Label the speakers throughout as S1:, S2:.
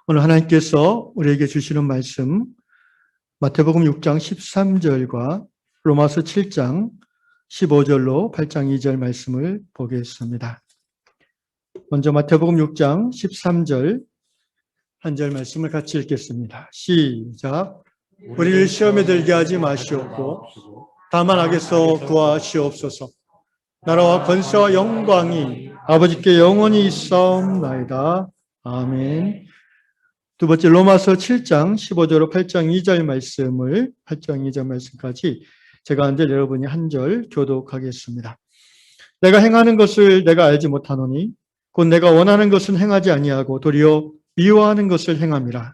S1: 오늘 하나님께서 우리에게 주시는 말씀 마태복음 6장 13절과 로마서 7장 15절로 8장 2절 말씀을 보겠습니다. 먼저 마태복음 6장 13절 한 절 말씀을 같이 읽겠습니다. 시작. 우리를 시험에 들게 하지 마시옵고 다만 악에서 구하시옵소서. 나라와 권세와 영광이 아버지께 영원히 있사옵나이다. 아멘. 두 번째 로마서 7장 15절로 8장 2절 말씀을 8장 2절 말씀까지 제가 한 절 여러분이 한 절 교독하겠습니다. 내가 행하는 것을 내가 알지 못하노니 곧 내가 원하는 것은 행하지 아니하고 도리어 미워하는 것을 행함이라.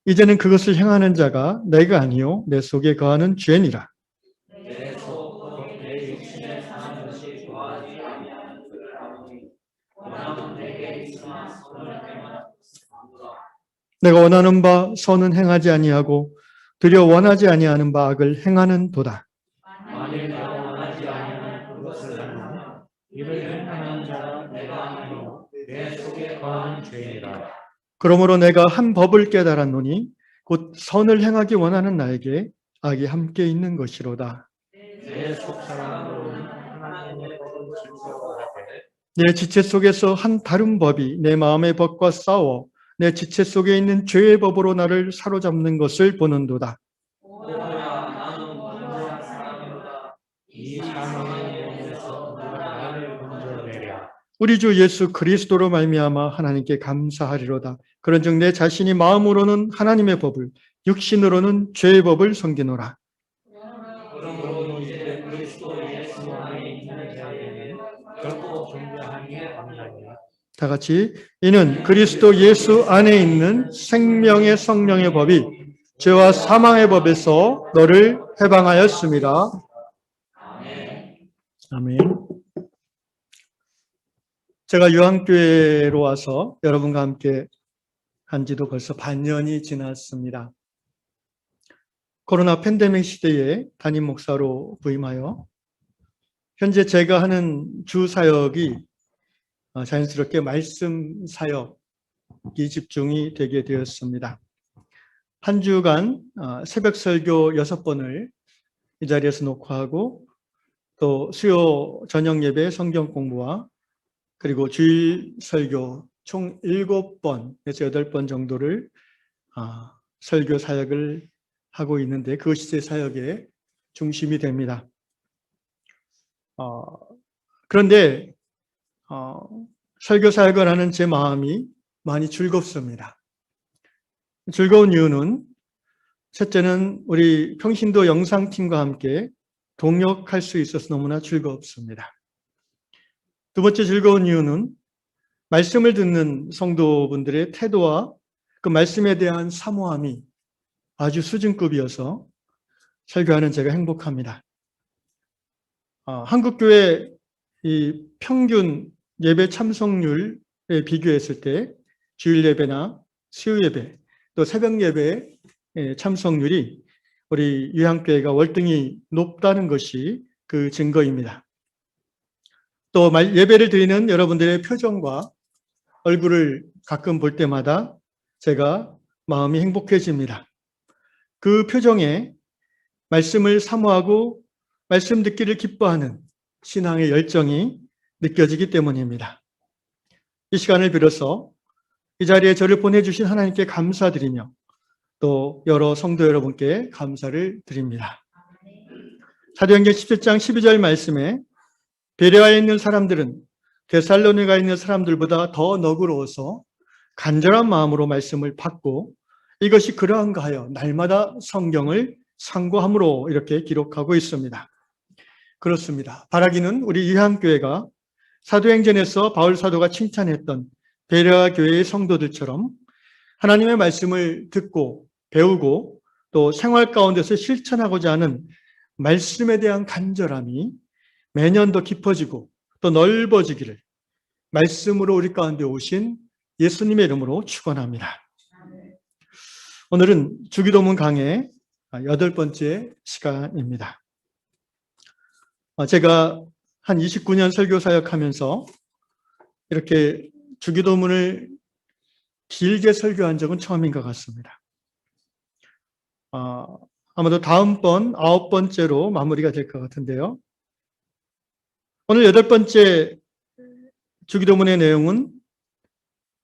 S1: 이제는 그것을 행하는 자가 내가 아니요 내 속에 거하는 죄니라. 내가 원하는 바 선은 행하지 아니하고 도리어 원하지 아니하는 바 악을 행하는 도다.
S2: 만일 내가 원하지 아니하는 그것을 하면 이를 행하는 자가 내가 아니요 내 속에 거하는 죄이라.
S1: 그러므로 내가 한 법을 깨달았노니 곧 선을 행하기 원하는 나에게 악이 함께 있는 것이로다.
S2: 내 속사람으로는 하나님의 법을 즐거워하되
S1: 내 지체 속에서 한 다른 법이 내 마음의 법과 싸워 내 지체 속에 있는 죄의 법으로 나를 사로잡는 것을 보는도다.
S2: 오호야 나는 원죄한 사람이로다. 이 사망의 영에서 누가 나를 건져내랴.
S1: 우리 주 예수 그리스도로 말미암아 하나님께 감사하리로다. 그런즉 내 자신이 마음으로는 하나님의 법을 육신으로는 죄의 법을 섬기노라.
S2: 그러므로 이제 그리스도 예수 안에 있는 자에게는 결코 존재함이 없나니
S1: 다 같이 이는 그리스도 예수 안에 있는 생명의 성령의 법이 죄와 사망의 법에서 너를 해방하였습니다. 아멘. 제가 유한교회로 와서 여러분과 함께 한 지도 벌써 반년이 지났습니다. 코로나 팬데믹 시대에 담임 목사로 부임하여 현재 제가 하는 주 사역이 자연스럽게 말씀 사역이 집중이 되게 되었습니다. 한 주간 새벽 설교 6번을 이 자리에서 녹화하고 또 수요 저녁 예배 성경 공부와 그리고 주일 설교 총 7번에서 8번 정도를 설교 사역을 하고 있는데 그것이 제 사역의 중심이 됩니다. 그런데 설교 사역을 하는 제 마음이 많이 즐겁습니다. 즐거운 이유는 첫째는 우리 평신도 영상팀과 함께 동역할 수 있어서 너무나 즐겁습니다. 두 번째 즐거운 이유는 말씀을 듣는 성도분들의 태도와 그 말씀에 대한 사모함이 아주 수준급이어서 설교하는 제가 행복합니다. 한국교회 이 평균 예배 참석률에 비교했을 때 주일 예배나 수요 예배 또 새벽 예배 참석률이 우리 유한교회가 월등히 높다는 것이 그 증거입니다. 또 예배를 드리는 여러분들의 표정과 얼굴을 가끔 볼 때마다 제가 마음이 행복해집니다. 그 표정에 말씀을 사모하고 말씀 듣기를 기뻐하는 신앙의 열정이 느껴지기 때문입니다. 이 시간을 빌어서 이 자리에 저를 보내주신 하나님께 감사드리며 또 여러 성도 여러분께 감사를 드립니다. 사도행전 17장 12절 말씀에 베레아에 있는 사람들은 데살로니가에 있는 사람들보다 더 너그러워서 간절한 마음으로 말씀을 받고 이것이 그러한가 하여 날마다 성경을 상고함으로 이렇게 기록하고 있습니다. 그렇습니다. 바라기는 우리 유한교회가 사도행전에서 바울 사도가 칭찬했던 베레아 교회의 성도들처럼 하나님의 말씀을 듣고 배우고 또 생활 가운데서 실천하고자 하는 말씀에 대한 간절함이 매년 더 깊어지고 또 넓어지기를 말씀으로 우리 가운데 오신 예수님의 이름으로 축원합니다. 오늘은 주기도문 강의 8번째 시간입니다. 제가 한 29년 설교 사역하면서 이렇게 주기도문을 길게 설교한 적은 처음인 것 같습니다. 아마도 다음번 9번째로 마무리가 될 것 같은데요. 오늘 8번째 주기도문의 내용은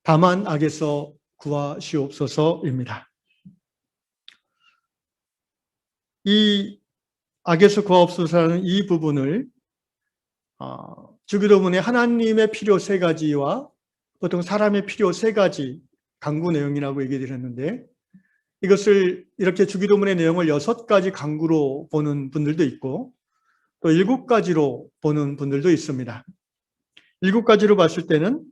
S1: 다만 악에서 구하시옵소서입니다. 이 악에서 구하옵소서라는 이 부분을 주기도문의 하나님의 필요 3가지와 보통 사람의 필요 3가지 강구 내용이라고 얘기 드렸는데, 이것을 이렇게 주기도문의 내용을 6가지 강구로 보는 분들도 있고 또 7가지로 보는 분들도 있습니다. 7가지로 봤을 때는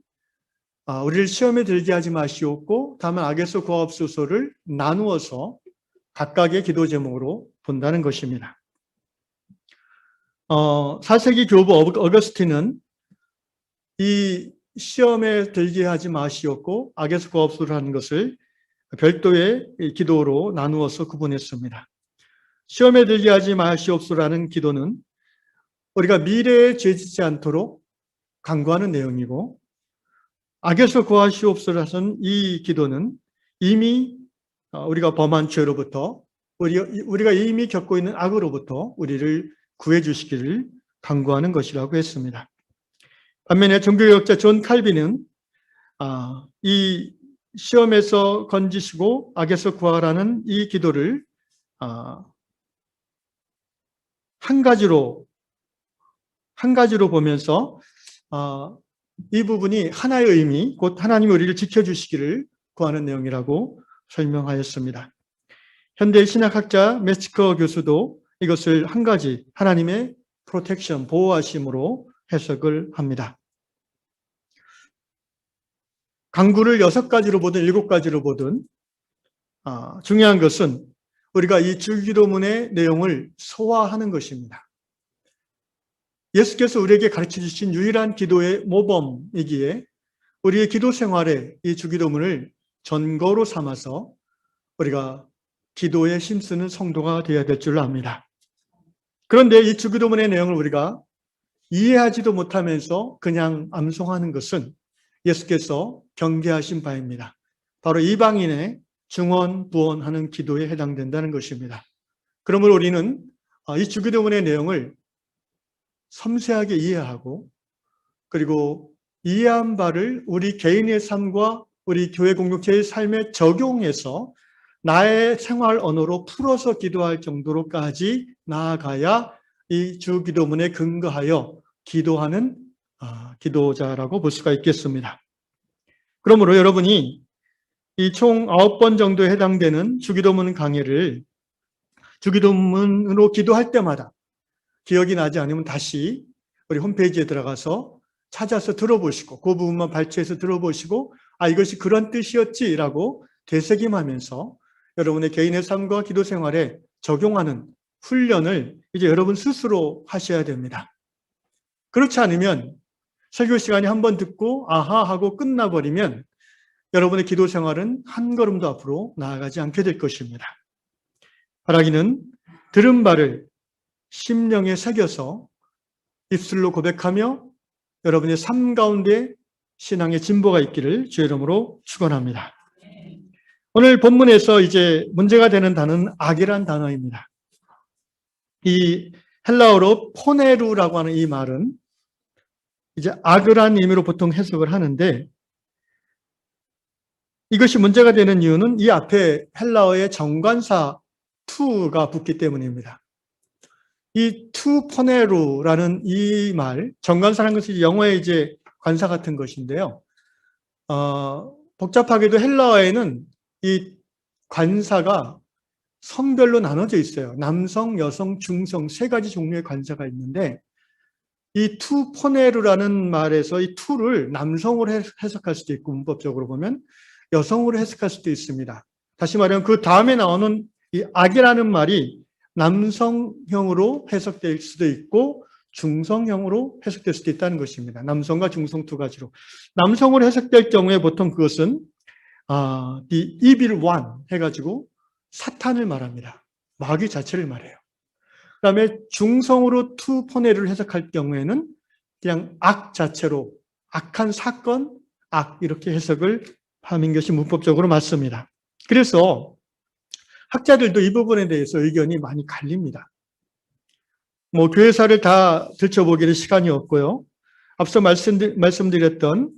S1: 우리를 시험에 들게 하지 마시옵고 다만 악에서 구하옵소서를 나누어서 각각의 기도 제목으로 본다는 것입니다. 4세기 교부 어거스틴은 이 시험에 들게 하지 마시옵고 악에서 구하옵소서라는 것을 별도의 기도로 나누어서 구분했습니다. 시험에 들게 하지 마시옵소서라는 기도는 우리가 미래에 죄짓지 않도록 간구하는 내용이고, 악에서 구하시옵소서라는 이 기도는 이미 우리가 범한 죄로부터 우리가 이미 겪고 있는 악으로부터 우리를 구해 주시기를 간구하는 것이라고 했습니다. 반면에 종교개혁자 존 칼빈은 이 시험에서 건지시고 악에서 구하라는 이 기도를 한 가지로 보면서 이 부분이 하나의 의미, 곧 하나님이 우리를 지켜주시기를 구하는 내용이라고 설명하였습니다. 현대 신학학자 메스커 교수도 이것을 한 가지 하나님의 프로텍션, 보호하심으로 해석을 합니다. 강구를 6가지로 보든 7가지로 보든 중요한 것은 우리가 이 주기도문의 내용을 소화하는 것입니다. 예수께서 우리에게 가르쳐 주신 유일한 기도의 모범이기에 우리의 기도 생활에 이 주기도문을 전거로 삼아서 우리가 기도에 힘쓰는 성도가 되어야 될 줄 압니다. 그런데 이 주기도문의 내용을 우리가 이해하지도 못하면서 그냥 암송하는 것은 예수께서 경계하신 바입니다. 바로 이방인의 중언, 부언하는 기도에 해당된다는 것입니다. 그러므로 우리는 이 주기도문의 내용을 섬세하게 이해하고, 그리고 이해한 바를 우리 개인의 삶과 우리 교회 공동체의 삶에 적용해서 나의 생활 언어로 풀어서 기도할 정도로까지 나아가야 이 주기도문에 근거하여 기도하는 기도자라고 볼 수가 있겠습니다. 그러므로 여러분이 이 총 9번 정도에 해당되는 주기도문 강의를 주기도문으로 기도할 때마다 기억이 나지 않으면 다시 우리 홈페이지에 들어가서 찾아서 들어보시고 그 부분만 발췌해서 들어보시고 이것이 그런 뜻이었지라고 되새김하면서 여러분의 개인의 삶과 기도 생활에 적용하는 훈련을 이제 여러분 스스로 하셔야 됩니다. 그렇지 않으면 설교 시간에 한번 듣고 아하 하고 끝나버리면 여러분의 기도 생활은 한 걸음도 앞으로 나아가지 않게 될 것입니다. 바라기는 들은 바를 심령에 새겨서 입술로 고백하며 여러분의 삶 가운데 신앙의 진보가 있기를 주의 이름으로 축원합니다. 오늘 본문에서 이제 문제가 되는 단어는 악이란 단어입니다. 이 헬라어로 포네루라고 하는 이 말은 이제 악이란 의미로 보통 해석을 하는데, 이것이 문제가 되는 이유는 이 앞에 헬라어의 정관사 투가 붙기 때문입니다. 이 투 포네루라는 이 말, 정관사라는 것이 영어의 이제 관사 같은 것인데요. 복잡하게도 헬라어에는 이 관사가 성별로 나눠져 있어요. 남성, 여성, 중성 3가지 종류의 관사가 있는데, 이 투 포네루라는 말에서 이 투를 남성으로 해석할 수도 있고, 문법적으로 보면 여성으로 해석할 수도 있습니다. 다시 말하면 그 다음에 나오는 이 악이라는 말이 남성형으로 해석될 수도 있고 중성형으로 해석될 수도 있다는 것입니다. 남성과 중성 2가지로. 남성으로 해석될 경우에 보통 그것은 the evil one 해가지고 사탄을 말합니다. 마귀 자체를 말해요. 그다음에 중성으로 투 포네를 해석할 경우에는 그냥 악 자체로 악한 사건, 악 이렇게 해석을 하는 것이 문법적으로 맞습니다. 그래서 학자들도 이 부분에 대해서 의견이 많이 갈립니다. 뭐 교회사를 다 들춰보기는 시간이 없고요. 앞서 말씀드렸던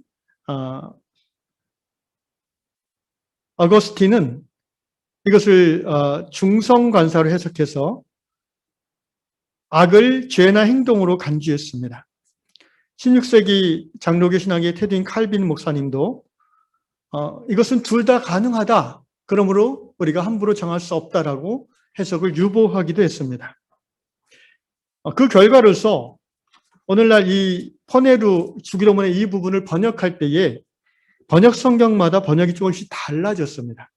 S1: 어거스틴은 이것을 중성 관사로 해석해서 악을 죄나 행동으로 간주했습니다. 16세기 장로교 신학의 테드윈 칼빈 목사님도 이것은 둘 다 가능하다. 그러므로 우리가 함부로 정할 수 없다라고 해석을 유보하기도 했습니다. 그 결과로서 오늘날 이 포네루 주기도문의 이 부분을 번역할 때에 번역 성경마다 번역이 조금씩 달라졌습니다.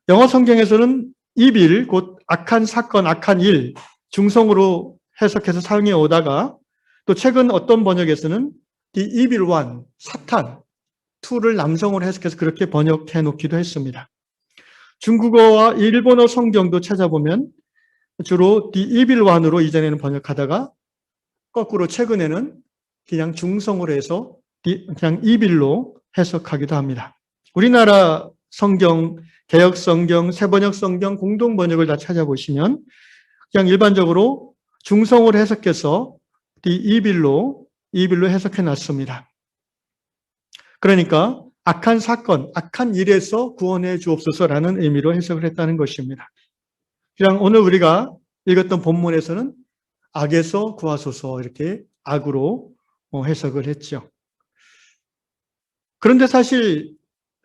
S1: 영어 성경에서는 evil, 곧 악한 사건, 악한 일, 중성으로 해석해서 사용해 오다가 또 최근 어떤 번역에서는 the evil one, 사탄, to를 남성으로 해석해서 그렇게 번역해 놓기도 했습니다. 중국어와 일본어 성경도 찾아보면 주로 the evil one으로 이전에는 번역하다가 거꾸로 최근에는 그냥 중성으로 해서 그냥 evil로 해석하기도 합니다. 우리나라 성경, 개역 성경, 새번역 성경, 공동 번역을 다 찾아보시면 그냥 일반적으로 중성으로 해석해서 the evil로 해석해 놨습니다. 그러니까 악한 사건, 악한 일에서 구원해 주옵소서라는 의미로 해석을 했다는 것입니다. 그냥 오늘 우리가 읽었던 본문에서는 악에서 구하소서 이렇게 악으로 해석을 했죠. 그런데 사실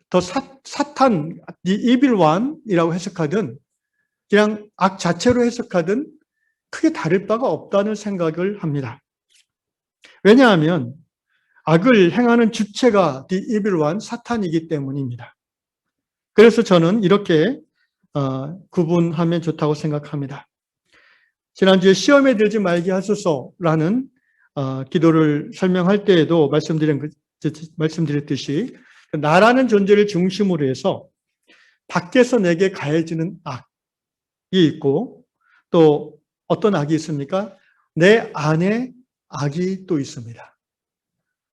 S1: 더 사탄, the evil one이라고 해석하든 그냥 악 자체로 해석하든 크게 다를 바가 없다는 생각을 합니다. 왜냐하면 악을 행하는 주체가 the evil one, 사탄이기 때문입니다. 그래서 저는 이렇게 구분하면 좋다고 생각합니다. 지난주에 시험에 들지 말게 하소서라는 기도를 설명할 때에도 말씀드렸듯이 나라는 존재를 중심으로 해서 밖에서 내게 가해지는 악이 있고 또 어떤 악이 있습니까? 내 안에 악이 또 있습니다.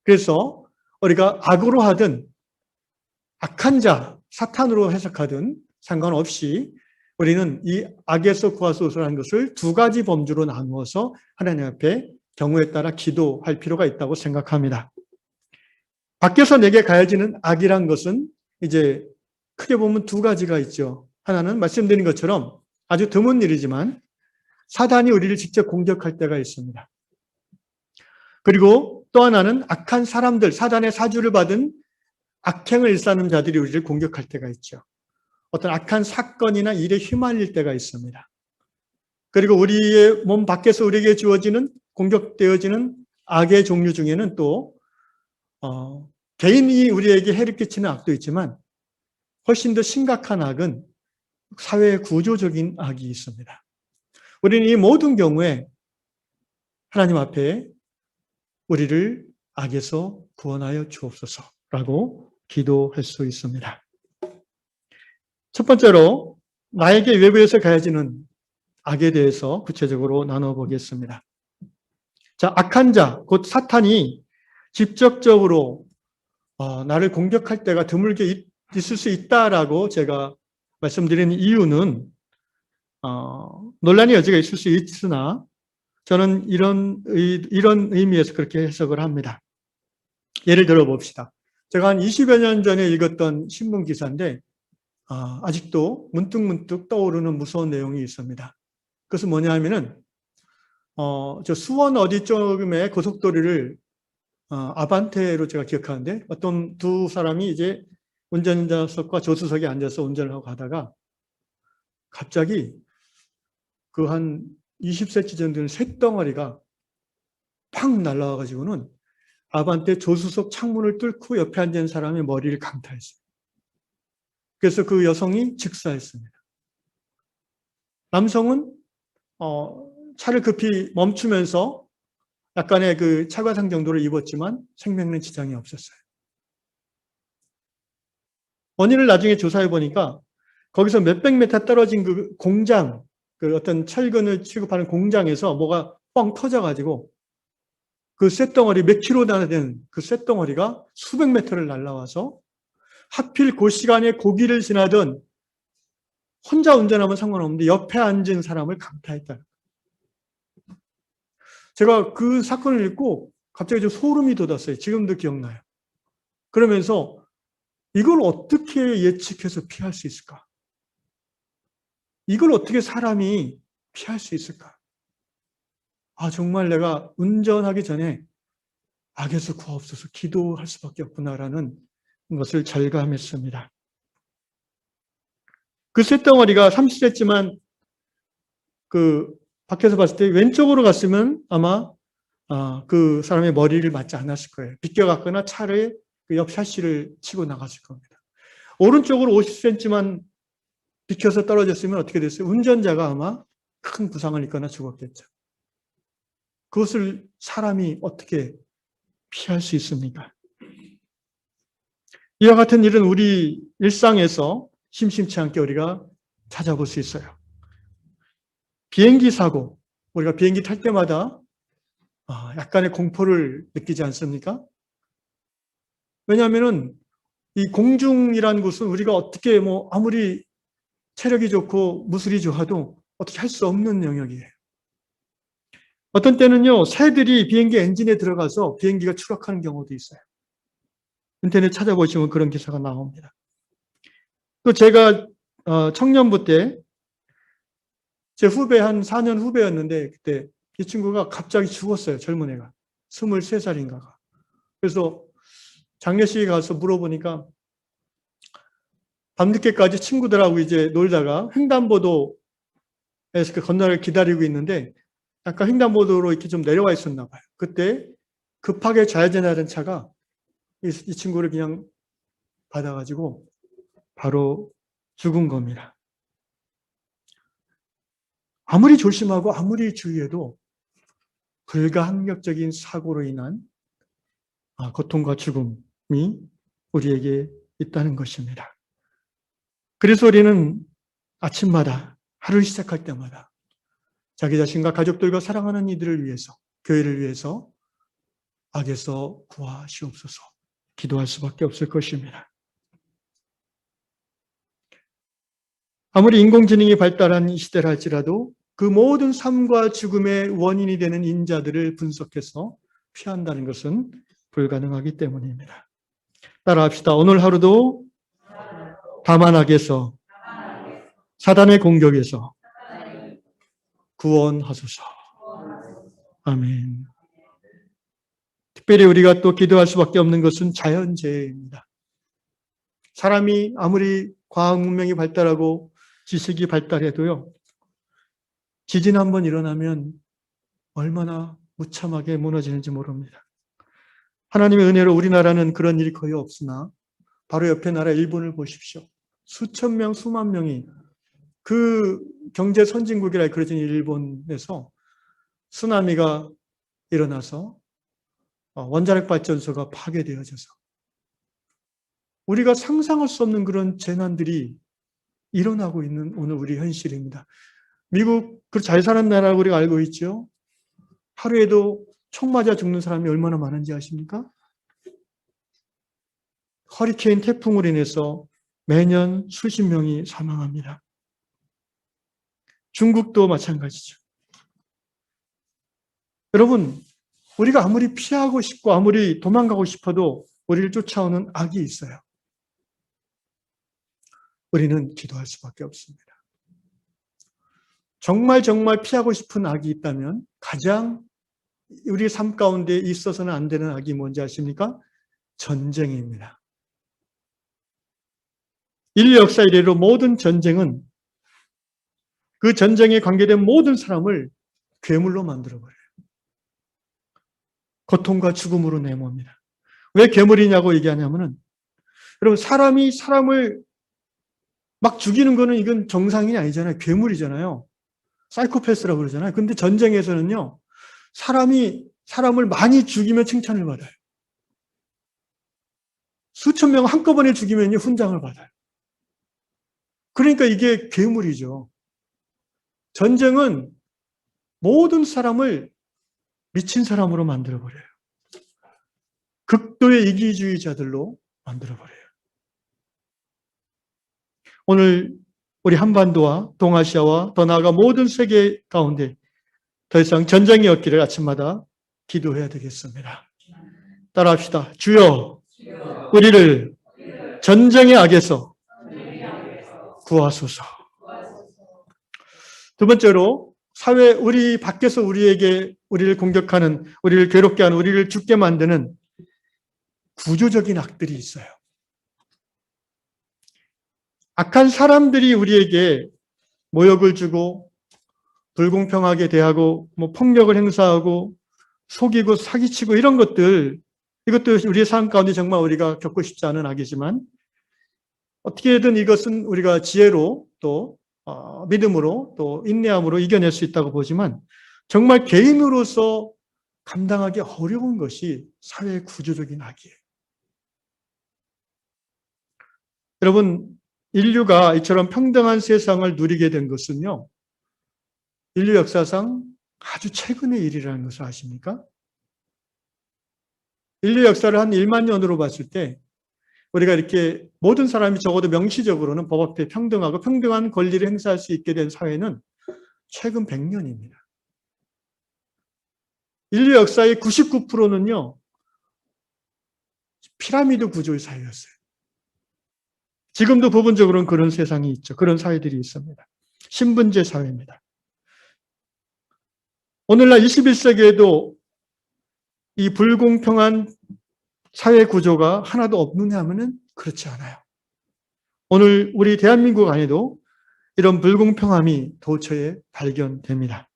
S1: 그래서 우리가 악으로 하든 악한 자, 사탄으로 해석하든 상관없이 우리는 이 악에서 구하소서라는 것을 두 가지 범주로 나누어서 하나님 앞에 경우에 따라 기도할 필요가 있다고 생각합니다. 밖에서 내게 가해지는 악이란 것은 이제 크게 보면 두 가지가 있죠. 하나는 말씀드린 것처럼 아주 드문 일이지만 사단이 우리를 직접 공격할 때가 있습니다. 그리고 또 하나는 악한 사람들, 사단의 사주를 받은 악행을 일삼는 자들이 우리를 공격할 때가 있죠. 어떤 악한 사건이나 일에 휘말릴 때가 있습니다. 그리고 우리의 몸 밖에서 우리에게 주어지는 공격되어지는 악의 종류 중에는 또 개인이 우리에게 해를 끼치는 악도 있지만 훨씬 더 심각한 악은 사회 구조적인 악이 있습니다. 우리는 이 모든 경우에 하나님 앞에 우리를 악에서 구원하여 주옵소서라고 기도할 수 있습니다. 첫 번째로 나에게 외부에서 가해지는 악에 대해서 구체적으로 나눠보겠습니다. 자, 악한 자, 곧 사탄이 직접적으로 나를 공격할 때가 드물게 있을 수 있다라고 제가 말씀드리는 이유는 논란의 여지가 있을 수 있으나 저는 이런 의미에서 그렇게 해석을 합니다. 예를 들어 봅시다. 제가 한 20여 년 전에 읽었던 신문 기사인데 아직도 문득문득 떠오르는 무서운 내용이 있습니다. 그것은 뭐냐 하면은 저 수원 어디 쪽에 고속도로를 아반떼로 제가 기억하는데 어떤 두 사람이 이제 운전자석과 조수석에 앉아서 운전을 하고 가다가 갑자기 그 한 20cm 정도 되는 쇳덩어리가 팍 날아와 가지고는 아반떼 조수석 창문을 뚫고 옆에 앉은 사람의 머리를 강타했어요. 그래서 그 여성이 즉사했습니다. 남성은 차를 급히 멈추면서 약간의 그 차과상 정도를 입었지만 생명에 지장이 없었어요. 원인을 나중에 조사해 보니까 거기서 몇백 미터 떨어진 그 공장, 그 어떤 철근을 취급하는 공장에서 뭐가 뻥 터져가지고 그 쇳덩어리 몇 킬로나 되는 그 쇳덩어리가 수백 미터를 날아와서 하필 그 시간에 고기를 지나던 혼자 운전하면 상관없는데 옆에 앉은 사람을 강타했다. 제가 그 사건을 읽고 갑자기 좀 소름이 돋았어요. 지금도 기억나요. 그러면서 이걸 어떻게 예측해서 피할 수 있을까? 이걸 어떻게 사람이 피할 수 있을까? 아, 정말 내가 운전하기 전에 악에서 구하옵소서 기도할 수밖에 없구나라는 것을 절감했습니다. 그 쇳덩어리가 30cm만 그 밖에서 봤을 때 왼쪽으로 갔으면 아마 그 사람의 머리를 맞지 않았을 거예요. 비껴갔거나 차를 그 옆 샤시를 치고 나갔을 겁니다. 오른쪽으로 50cm만 비켜서 떨어졌으면 어떻게 됐어요? 운전자가 아마 큰 부상을 입거나 죽었겠죠. 그것을 사람이 어떻게 피할 수 있습니까? 이와 같은 일은 우리 일상에서 심심치 않게 우리가 찾아볼 수 있어요. 비행기 사고, 우리가 비행기 탈 때마다 약간의 공포를 느끼지 않습니까? 왜냐하면은 이 공중이라는 곳은 우리가 어떻게 아무리 체력이 좋고 무술이 좋아도 어떻게 할 수 없는 영역이에요. 어떤 때는요, 새들이 비행기 엔진에 들어가서 비행기가 추락하는 경우도 있어요. 인터넷 찾아보시면 그런 기사가 나옵니다. 또 제가 청년부 때 제 후배 한 4년 후배였는데 그때 이 친구가 갑자기 죽었어요. 젊은 애가. 23살인가가. 그래서 장례식에 가서 물어보니까 밤늦게까지 친구들하고 이제 놀다가 횡단보도에서 그 건너를 기다리고 있는데 약간 횡단보도로 이렇게 좀 내려와 있었나 봐요. 그때 급하게 좌회전하던 차가 이 친구를 그냥 받아가지고 바로 죽은 겁니다. 아무리 조심하고 아무리 주의해도 불가항력적인 사고로 인한 고통과 죽음이 우리에게 있다는 것입니다. 그래서 우리는 아침마다 하루를 시작할 때마다 자기 자신과 가족들과 사랑하는 이들을 위해서, 교회를 위해서 악에서 구하시옵소서 기도할 수밖에 없을 것입니다. 아무리 인공지능이 발달한 이 시대라 할지라도 그 모든 삶과 죽음의 원인이 되는 인자들을 분석해서 피한다는 것은 불가능하기 때문입니다. 따라합시다. 오늘 하루도 다만 악에서, 사단의 공격에서 구원하소서. 아멘. 특별히 우리가 또 기도할 수밖에 없는 것은 자연재해입니다. 사람이 아무리 과학 문명이 발달하고 지식이 발달해도요, 지진 한번 일어나면 얼마나 무참하게 무너지는지 모릅니다. 하나님의 은혜로 우리나라는 그런 일이 거의 없으나 바로 옆에 나라 일본을 보십시오. 수천 명, 수만 명이 그 경제 선진국이라 그러진 일본에서 쓰나미가 일어나서 원자력 발전소가 파괴되어져서 우리가 상상할 수 없는 그런 재난들이 일어나고 있는 오늘 우리 현실입니다. 미국 그 잘 사는 나라라고 우리가 알고 있죠. 하루에도 총 맞아 죽는 사람이 얼마나 많은지 아십니까? 허리케인 태풍으로 인해서 매년 수십 명이 사망합니다. 중국도 마찬가지죠. 여러분, 우리가 아무리 피하고 싶고 아무리 도망가고 싶어도 우리를 쫓아오는 악이 있어요. 우리는 기도할 수밖에 없습니다. 정말 피하고 싶은 악이 있다면 가장 우리 삶 가운데 있어서는 안 되는 악이 뭔지 아십니까? 전쟁입니다. 인류 역사 이래로 모든 전쟁은 그 전쟁에 관계된 모든 사람을 괴물로 만들어버려요. 고통과 죽음으로 내모입니다. 왜 괴물이냐고 얘기하냐면은 여러분 사람이 사람을 막 죽이는 거는 이건 정상이 아니잖아요. 괴물이잖아요. 사이코패스라고 그러잖아요. 근데 전쟁에서는요. 사람이 사람을 많이 죽이면 칭찬을 받아요. 수천 명 한꺼번에 죽이면요. 훈장을 받아요. 그러니까 이게 괴물이죠. 전쟁은 모든 사람을 미친 사람으로 만들어버려요. 극도의 이기주의자들로 만들어버려요. 오늘 우리 한반도와 동아시아와 더 나아가 모든 세계 가운데 더 이상 전쟁이 없기를 아침마다 기도해야 되겠습니다. 따라합시다. 주여, 우리를 전쟁의 악에서 구하소서. 두 번째로, 사회, 우리 밖에서 우리를 공격하는, 우리를 괴롭게 하는, 우리를 죽게 만드는 구조적인 악들이 있어요. 악한 사람들이 우리에게 모욕을 주고 불공평하게 대하고 폭력을 행사하고 속이고 사기치고 이런 것들, 이것도 우리의 삶 가운데 정말 우리가 겪고 싶지 않은 악이지만 어떻게든 이것은 우리가 지혜로 또 믿음으로 또 인내함으로 이겨낼 수 있다고 보지만 정말 개인으로서 감당하기 어려운 것이 사회 구조적인 악이에요. 여러분, 인류가 이처럼 평등한 세상을 누리게 된 것은요, 인류 역사상 아주 최근의 일이라는 것을 아십니까? 인류 역사를 한 1만 년으로 봤을 때 우리가 이렇게 모든 사람이 적어도 명시적으로는 법 앞에 평등하고 평등한 권리를 행사할 수 있게 된 사회는 최근 100년입니다. 인류 역사의 99%는요, 피라미드 구조의 사회였어요. 지금도 부분적으로는 그런 세상이 있죠. 그런 사회들이 있습니다. 신분제 사회입니다. 오늘날 21세기에도 이 불공평한 사회 구조가 하나도 없느냐 하면은 그렇지 않아요. 오늘 우리 대한민국 안에도 이런 불공평함이 도처에 발견됩니다.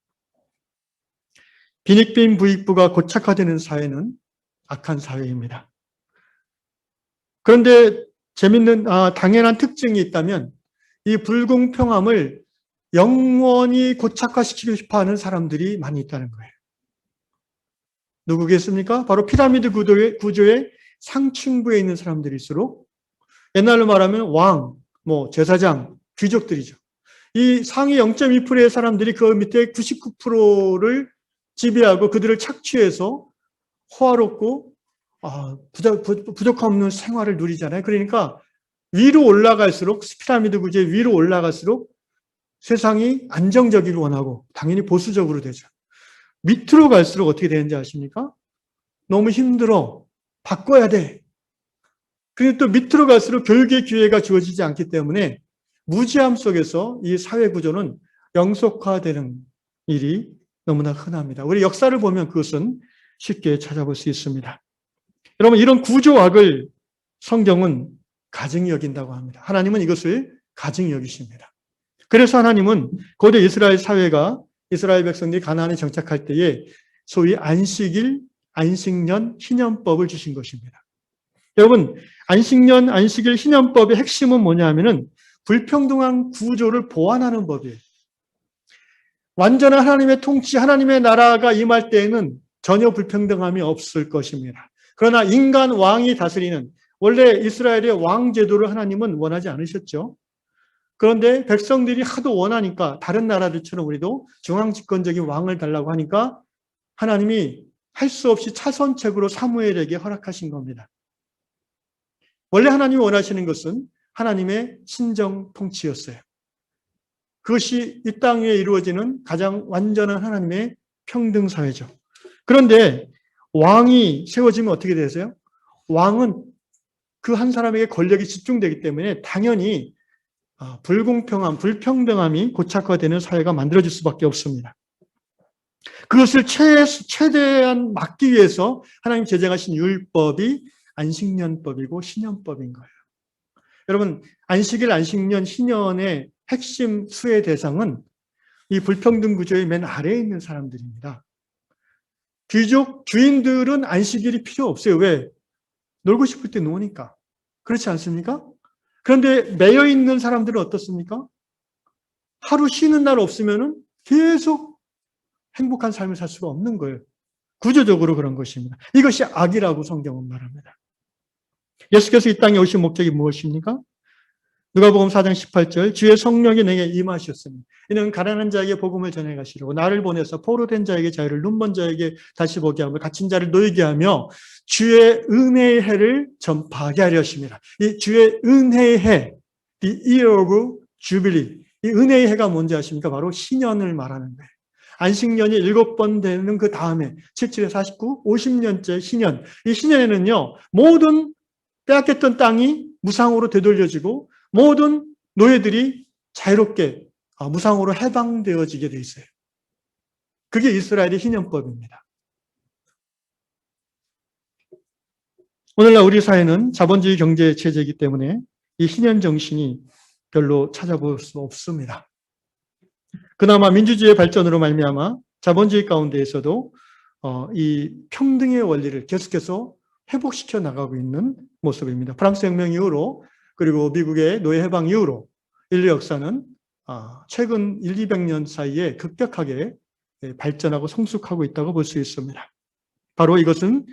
S1: 빈익빈 부익부가 고착화되는 사회는 악한 사회입니다. 그런데 재밌는, 당연한 특징이 있다면 이 불공평함을 영원히 고착화시키고 싶어 하는 사람들이 많이 있다는 거예요. 누구겠습니까? 바로 피라미드 구조의 상층부에 있는 사람들일수록 옛날로 말하면 왕, 제사장, 귀족들이죠. 이 상위 0.2%의 사람들이 그 밑에 99%를 지배하고 그들을 착취해서 호화롭고 부족함 없는 생활을 누리잖아요. 그러니까 위로 올라갈수록, 피라미드 구조의 위로 올라갈수록 세상이 안정적이길 원하고 당연히 보수적으로 되죠. 밑으로 갈수록 어떻게 되는지 아십니까? 너무 힘들어. 바꿔야 돼. 그리고 또 밑으로 갈수록 교육의 기회가 주어지지 않기 때문에 무지함 속에서 이 사회 구조는 영속화되는 일이 너무나 흔합니다. 우리 역사를 보면 그것은 쉽게 찾아볼 수 있습니다. 여러분, 이런 구조악을 성경은 가증히 여긴다고 합니다. 하나님은 이것을 가증히 여기십니다. 그래서 하나님은 고대 이스라엘 사회가 이스라엘 백성들이 가나안에 정착할 때에 소위 안식일, 안식년, 희년법을 주신 것입니다. 여러분, 안식년, 안식일, 희년법의 핵심은 뭐냐 하면은 불평등한 구조를 보완하는 법이에요. 완전한 하나님의 통치, 하나님의 나라가 임할 때에는 전혀 불평등함이 없을 것입니다. 그러나 인간 왕이 다스리는, 원래 이스라엘의 왕 제도를 하나님은 원하지 않으셨죠. 그런데 백성들이 하도 원하니까 다른 나라들처럼 우리도 중앙집권적인 왕을 달라고 하니까 하나님이 할 수 없이 차선책으로 사무엘에게 허락하신 겁니다. 원래 하나님이 원하시는 것은 하나님의 신정 통치였어요. 그것이 이 땅 위에 이루어지는 가장 완전한 하나님의 평등사회죠. 그런데 왕이 세워지면 어떻게 되세요? 왕은 그 한 사람에게 권력이 집중되기 때문에 당연히 불공평함, 불평등함이 고착화되는 사회가 만들어질 수밖에 없습니다. 그것을 최대한 막기 위해서 하나님 제정하신 율법이 안식년법이고 신년법인 거예요. 여러분, 안식일, 안식년, 신년의 핵심 수혜 대상은 이 불평등 구조의 맨 아래에 있는 사람들입니다. 귀족, 주인들은 안식일이 필요 없어요. 왜? 놀고 싶을 때 노니까. 그렇지 않습니까? 그런데 매여 있는 사람들은 어떻습니까? 하루 쉬는 날 없으면은 계속 행복한 삶을 살 수가 없는 거예요. 구조적으로 그런 것입니다. 이것이 악이라고 성경은 말합니다. 예수께서 이 땅에 오신 목적이 무엇입니까? 누가복음 4장 18절 주의 성령이 내게 임하셨으니 이는 가난한 자에게 복음을 전해 가시려고 나를 보내서 포로된 자에게 자유를 눈먼 자에게 다시 보게 하며 갇힌 자를 놓이게 하며 주의 은혜의 해를 전파하게 하려 하심이라. 이 주의 은혜의 해, the year of jubilee. 이 은혜의 해가 뭔지 아십니까? 바로 신년을 말하는 거예요. 안식년이 7번 되는 그 다음에 77에 49, 50년째 신년. 이 신년에는요, 모든 빼앗겼던 땅이 무상으로 되돌려지고 모든 노예들이 자유롭게 무상으로 해방되어지게 돼 있어요. 그게 이스라엘의 신년법입니다. 오늘날 우리 사회는 자본주의 경제 체제이기 때문에 이 신년 정신이 별로 찾아볼 수 없습니다. 그나마 민주주의의 발전으로 말미암아 자본주의 가운데에서도 이 평등의 원리를 계속해서 회복시켜 나가고 있는 모습입니다. 프랑스 혁명 이후로 그리고 미국의 노예 해방 이후로 인류 역사는 최근 200년 사이에 급격하게 발전하고 성숙하고 있다고 볼 수 있습니다. 바로 이것은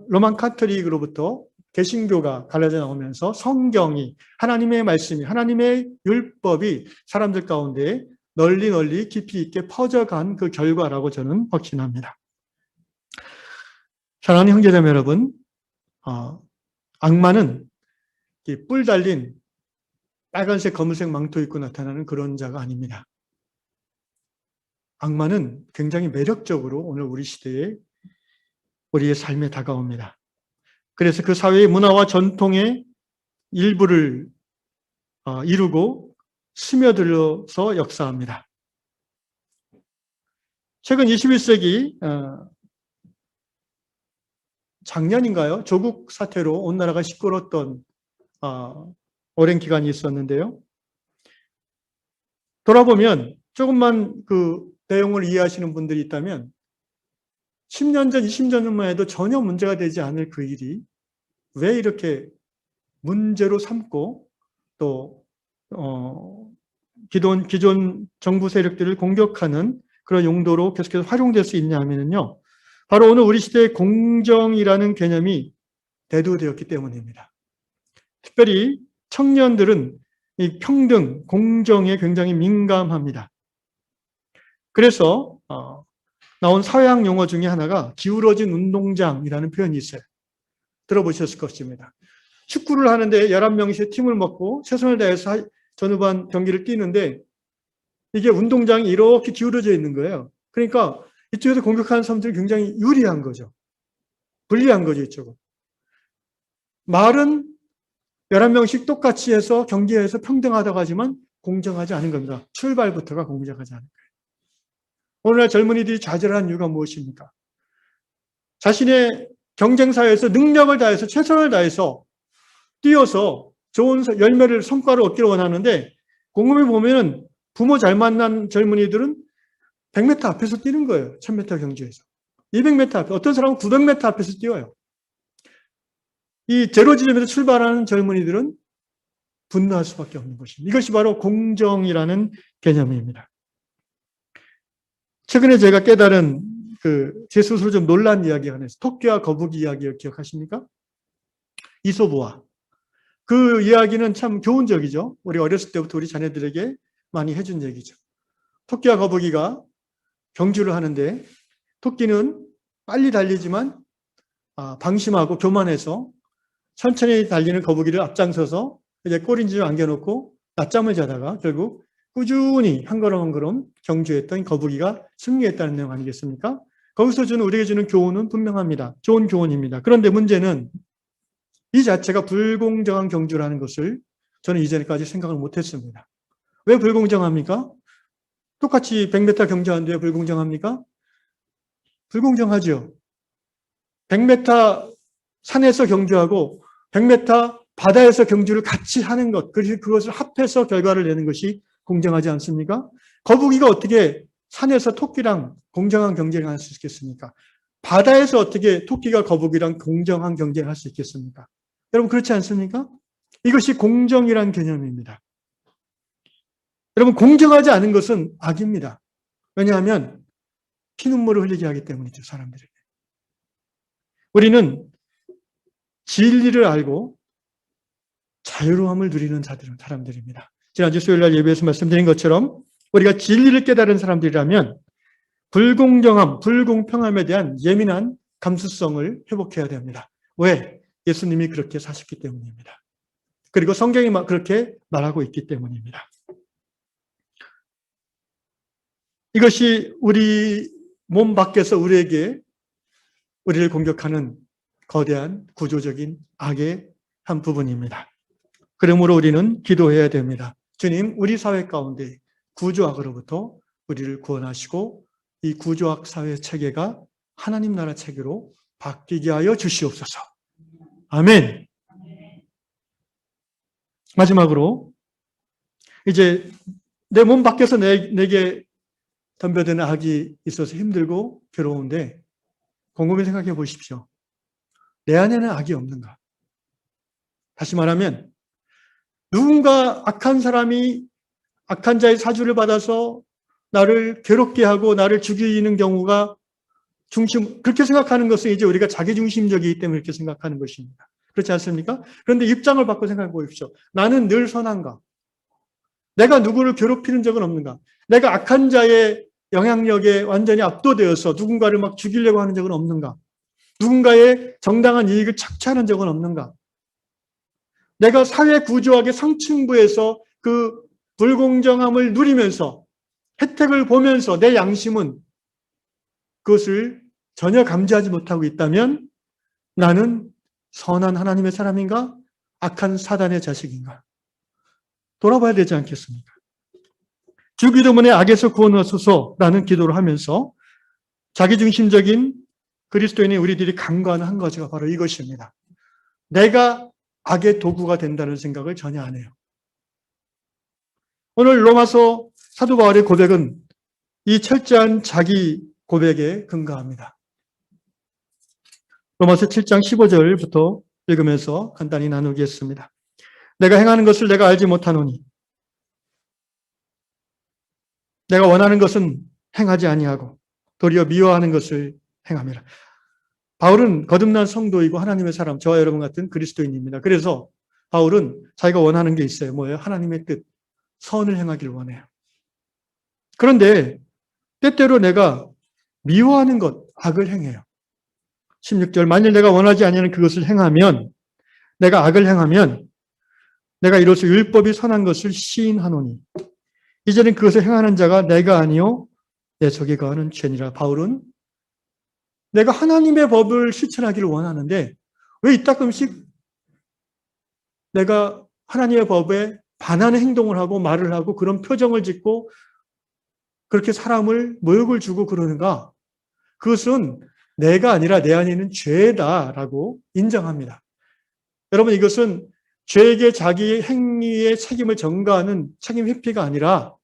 S1: 로만 카톨릭으로부터 개신교가 갈라져 나오면서 성경이 하나님의 말씀이 하나님의 율법이 사람들 가운데 널리 깊이 있게 퍼져간 그 결과라고 저는 확신합니다. 사랑하는 형제자매 여러분, 악마는 뿔 달린 빨간색 검은색 망토 입고 나타나는 그런 자가 아닙니다. 악마는 굉장히 매력적으로 오늘 우리 시대에 우리의 삶에 다가옵니다. 그래서 그 사회의 문화와 전통의 일부를 이루고 스며들어서 역사합니다. 최근 21세기 작년인가요? 조국 사태로 온 나라가 시끄러웠던 오랜 기간이 있었는데요. 돌아보면 조금만 그 내용을 이해하시는 분들이 있다면 10년 전, 20년 전만 해도 전혀 문제가 되지 않을 그 일이 왜 이렇게 문제로 삼고 또 기존 정부 세력들을 공격하는 그런 용도로 계속해서 활용될 수 있냐 하면요. 바로 오늘 우리 시대의 공정이라는 개념이 대두되었기 때문입니다. 특별히 청년들은 이 평등, 공정에 굉장히 민감합니다. 그래서 나온 사회학 용어 중에 하나가 기울어진 운동장이라는 표현이 있어요. 들어보셨을 것입니다. 축구를 하는데 11명씩 팀을 먹고 최선을 다해서 전후반 경기를 뛰는데 이게 운동장이 이렇게 기울어져 있는 거예요. 그러니까 이쪽에서 공격하는 사람들이 굉장히 유리한 거죠. 불리한 거죠, 이쪽은. 말은 11명씩 똑같이 해서 경기에서 평등하다고 하지만 공정하지 않은 겁니다. 출발부터가 공정하지 않은 거예요. 오늘날 젊은이들이 좌절한 이유가 무엇입니까? 자신의 경쟁사회에서 능력을 다해서 최선을 다해서 뛰어서 좋은 열매를 성과를 얻기를 원하는데 곰곰이 보면은 부모 잘 만난 젊은이들은 100m 앞에서 뛰는 거예요. 1000m 경주에서. 200m 앞에, 어떤 사람은 900m 앞에서 뛰어요. 이 제로 지점에서 출발하는 젊은이들은 분노할 수밖에 없는 것입니다. 이것이 바로 공정이라는 개념입니다. 최근에 제가 깨달은 제 스스로 좀 놀란 이야기가 하나 있어요. 토끼와 거북이 이야기를 기억하십니까? 이솝우화. 그 이야기는 참 교훈적이죠. 우리 어렸을 때부터 우리 자녀들에게 많이 해준 얘기죠. 토끼와 거북이가 경주를 하는데 토끼는 빨리 달리지만 방심하고 교만해서 천천히 달리는 거북이를 앞장서서 이제 꼬린지를 안겨놓고 낮잠을 자다가 결국 꾸준히 한 걸음 한 걸음 경주했던 거북이가 승리했다는 내용 아니겠습니까? 거기서 우리에게 주는 교훈은 분명합니다. 좋은 교훈입니다. 그런데 문제는 이 자체가 불공정한 경주라는 것을 저는 이전까지 생각을 못했습니다. 왜 불공정합니까? 똑같이 100m 경주하는데 왜 불공정합니까? 불공정하죠. 100m 산에서 경주하고 100m 바다에서 경주를 같이 하는 것, 그리고 그것을 합해서 결과를 내는 것이 공정하지 않습니까? 거북이가 어떻게 산에서 토끼랑 공정한 경쟁을 할 수 있겠습니까? 바다에서 어떻게 토끼가 거북이랑 공정한 경쟁을 할 수 있겠습니까? 여러분 그렇지 않습니까? 이것이 공정이란 개념입니다. 여러분 공정하지 않은 것은 악입니다. 왜냐하면 피눈물을 흘리게 하기 때문이죠. 사람들에게. 우리는 진리를 알고 자유로움을 누리는 사람들입니다. 지난주 수요일날 예배에서 말씀드린 것처럼 우리가 진리를 깨달은 사람들이라면 불공정함, 불공평함에 대한 예민한 감수성을 회복해야 됩니다. 왜? 예수님이 그렇게 사셨기 때문입니다. 그리고 성경이 그렇게 말하고 있기 때문입니다. 이것이 우리 몸 밖에서 우리를 공격하는 거대한 구조적인 악의 한 부분입니다. 그러므로 우리는 기도해야 됩니다. 주님, 우리 사회 가운데 구조악으로부터 우리를 구원하시고 이 구조악 사회 체계가 하나님 나라 체계로 바뀌게 하여 주시옵소서. 아멘. 마지막으로 이제 내 몸 밖에서 내게 덤벼드는 악이 있어서 힘들고 괴로운데 곰곰이 생각해 보십시오. 내 안에는 악이 없는가? 다시 말하면 누군가 악한 사람이 악한 자의 사주를 받아서 나를 괴롭게 하고 나를 죽이는 경우가 그렇게 생각하는 것은 이제 우리가 자기중심적이기 때문에 이렇게 생각하는 것입니다. 그렇지 않습니까? 그런데 입장을 바꿔 생각해 보십시오. 나는 늘 선한가? 내가 누구를 괴롭히는 적은 없는가? 내가 악한 자의 영향력에 완전히 압도되어서 누군가를 막 죽이려고 하는 적은 없는가? 누군가의 정당한 이익을 착취하는 적은 없는가? 내가 사회 구조학의 상층부에서 그 불공정함을 누리면서 혜택을 보면서 내 양심은 그것을 전혀 감지하지 못하고 있다면 나는 선한 하나님의 사람인가? 악한 사단의 자식인가? 돌아봐야 되지 않겠습니까? 주 기도문에 악에서 구원하소서라는 기도를 하면서 자기중심적인 그리스도인의 우리들이 간과하는 한 가지가 바로 이것입니다. 내가 악의 도구가 된다는 생각을 전혀 안 해요. 오늘 로마서 사도 바울의 고백은 이 철저한 자기 고백에 근거합니다. 로마서 7장 15절부터 읽으면서 간단히 나누겠습니다. 내가 행하는 것을 내가 알지 못하노니 내가 원하는 것은 행하지 아니하고 도리어 미워하는 것을 행함이라. 바울은 거듭난 성도이고 하나님의 사람, 저와 여러분 같은 그리스도인입니다. 그래서 바울은 자기가 원하는 게 있어요. 뭐예요? 하나님의 뜻, 선을 행하기를 원해요. 그런데 때때로 내가 미워하는 것, 악을 행해요. 16절, 만일 내가 원하지 아니하는 그것을 행하면, 내가 악을 행하면 내가 이로써 율법이 선한 것을 시인하노니 이제는 그것을 행하는 자가 내가 아니요 내 속에 거하는 죄니라. 바울은 내가 하나님의 법을 실천하기를 원하는데 왜 이따금씩 내가 하나님의 법에 반하는 행동을 하고 말을 하고 그런 표정을 짓고 그렇게 사람을 모욕을 주고 그러는가? 그것은 내가 아니라 내 안에 있는 죄다라고 인정합니다. 여러분, 이것은 죄에게 자기 행위의 책임을 전가하는 책임 회피가 아니라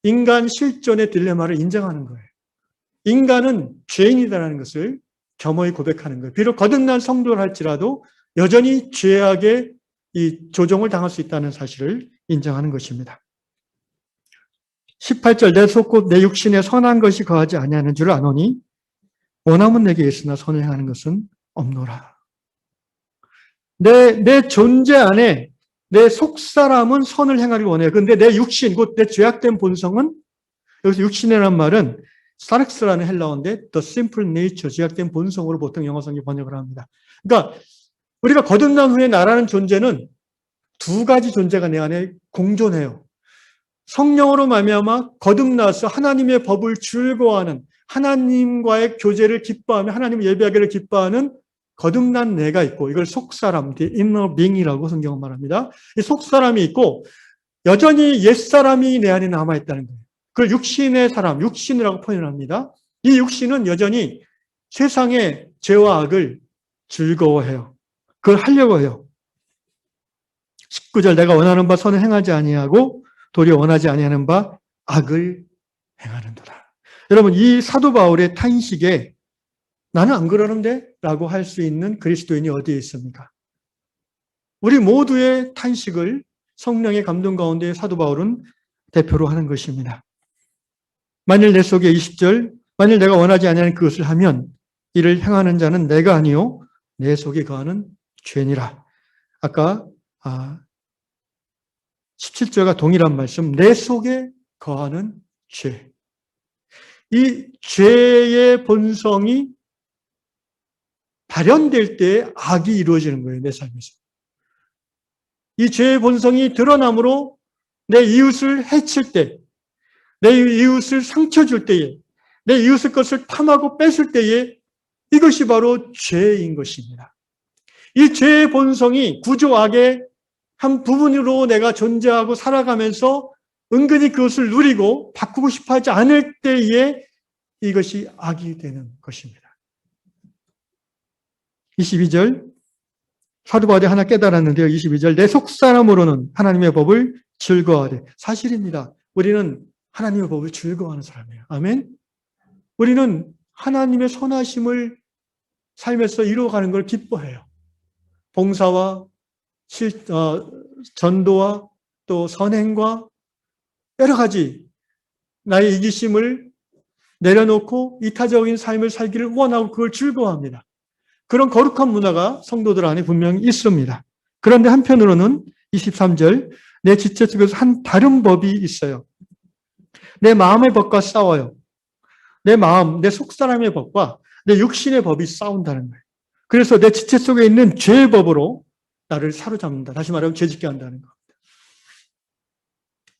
S1: 인간 실존의 딜레마를 인정하는 거예요. 인간은 죄인이다라는 것을 겸허히 고백하는 거예요. 비록 거듭난 성도를 할지라도 여전히 죄악의 이 조종을 당할 수 있다는 사실을 인정하는 것입니다. 18절, 내 속 곧 내 육신에 선한 것이 거하지 아니하는 줄 아노니 원함은 내게 있으나 선을 행하는 것은 없노라. 내 존재 안에 내 속사람은 선을 행하기를 원해요. 그런데 내 육신, 곧 내 죄악된 본성은, 여기서 육신이라는 말은 사렉스라는 헬라어인데 the simple nature, 죄악된 본성으로 보통 영어성이 번역을 합니다. 그러니까 우리가 거듭난 후에 나라는 존재는 두 가지 존재가 내 안에 공존해요. 성령으로 말미암아 거듭나서 하나님의 법을 즐거워하는, 하나님과의 교제를 기뻐하며 하나님을 예배하기를 기뻐하는 거듭난 내가 있고, 이걸 속사람, the inner being이라고 성경은 말합니다. 이 속사람이 있고 여전히 옛사람이 내 안에 남아있다는 거예요. 그걸 육신의 사람, 육신이라고 표현합니다. 이 육신은 여전히 세상의 죄와 악을 즐거워해요. 그걸 하려고 해요. 19절, 내가 원하는 바 선을 행하지 아니하고 도리어 원하지 아니하는 바 악을 행하는도다. 여러분, 이 사도 바울의 탄식에 나는 안 그러는데? 라고 할 수 있는 그리스도인이 어디에 있습니까? 우리 모두의 탄식을 성령의 감동 가운데 사도 바울은 대표로 하는 것입니다. 만일 내 속에 20절, 만일 내가 원하지 아니하는 그것을 하면 이를 행하는 자는 내가 아니요 내 속에 거하는 죄니라. 아까 17절과 동일한 말씀, 내 속에 거하는 죄. 이 죄의 본성이 발현될 때 악이 이루어지는 거예요, 내 삶에서. 이 죄의 본성이 드러남으로 내 이웃을 해칠 때, 내 이웃을 상처 줄 때에, 내 이웃의 것을 탐하고 뺏을 때에 이것이 바로 죄인 것입니다. 이 죄의 본성이 구조악의 한 부분으로 내가 존재하고 살아가면서 은근히 그것을 누리고 바꾸고 싶어 하지 않을 때에 이것이 악이 되는 것입니다. 22절, 사도 바울이 하나 깨달았는데요. 22절, 내 속사람으로는 하나님의 법을 즐거워하되. 사실입니다. 우리는 하나님의 법을 즐거워하는 사람이에요. 아멘? 우리는 하나님의 선하심을 삶에서 이루어가는 걸 기뻐해요. 봉사와 전도와 또 선행과 여러 가지 나의 이기심을 내려놓고 이타적인 삶을 살기를 원하고 그걸 즐거워합니다. 그런 거룩한 문화가 성도들 안에 분명히 있습니다. 그런데 한편으로는 23절, 내 지체 속에서 한 다른 법이 있어요. 내 마음의 법과 싸워요. 내 마음, 내 속사람의 법과 내 육신의 법이 싸운다는 거예요. 그래서 내 지체 속에 있는 죄의 법으로 나를 사로잡는다. 다시 말하면 죄짓게 한다는 겁니다.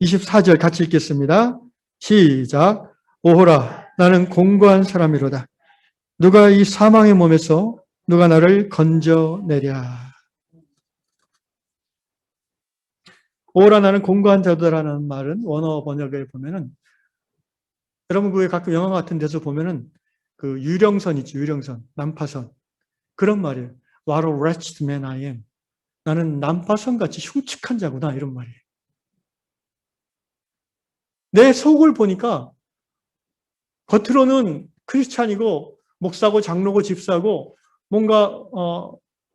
S1: 24절 같이 읽겠습니다. 시작. 오호라, 나는 공고한 사람이로다. 누가 이 사망의 몸에서 누가 나를 건져내랴. 오호라, 나는 공고한 자도라는 말은 원어 번역에 보면은, 여러분 그게 가끔 영화 같은 데서 보면은 그 유령선 있죠, 유령선, 난파선. 그런 말이에요. What a wretched man I am. 나는 난파선같이 흉측한 자구나, 이런 말이에요. 내 속을 보니까 겉으로는 크리스찬이고 목사고 장로고 집사고 뭔가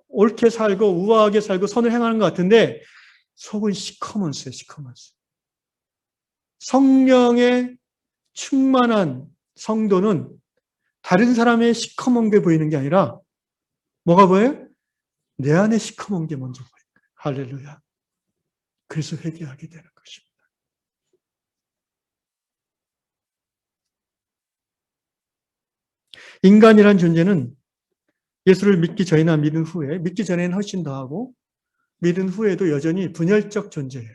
S1: 옳게 살고 우아하게 살고 선을 행하는 것 같은데 속은 시커먼스예요, 시커먼스. 성령의 충만한 성도는 다른 사람의 시커먼 게 보이는 게 아니라 뭐가 보여요? 내 안에 시커먼 게 먼저 보여요. 할렐루야. 그래서 회개하게 되는 것입니다. 인간이란 존재는 예수를 믿기 전이나 믿은 후에, 믿기 전에는 훨씬 더 하고 믿은 후에도 여전히 분열적 존재예요.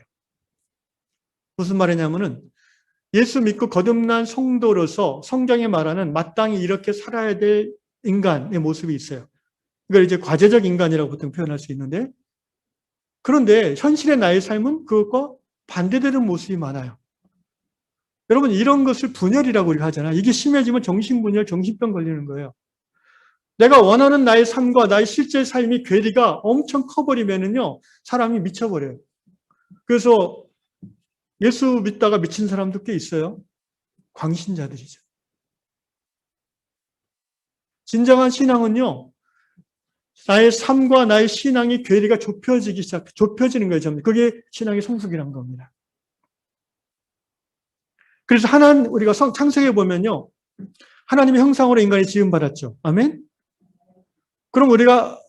S1: 무슨 말이냐면은 예수 믿고 거듭난 성도로서 성경이 말하는 마땅히 이렇게 살아야 될 인간의 모습이 있어요. 이걸 이제 과제적 인간이라고 보통 표현할 수 있는데, 그런데 현실의 나의 삶은 그것과 반대되는 모습이 많아요. 여러분, 이런 것을 분열이라고 우리가 하잖아요. 이게 심해지면 정신분열, 정신병 걸리는 거예요. 내가 원하는 나의 삶과 나의 실제 삶이 괴리가 엄청 커버리면은요, 사람이 미쳐버려요. 그래서 예수 믿다가 미친 사람도 꽤 있어요. 광신자들이죠. 진정한 신앙은요, 나의 삶과 나의 신앙이 괴리가 좁혀지는 거예요. 점점. 그게 신앙의 성숙이라는 겁니다. 그래서 우리가 창세기에 보면요, 하나님의 형상으로 인간이 지음받았죠. 아멘? 그럼 우리가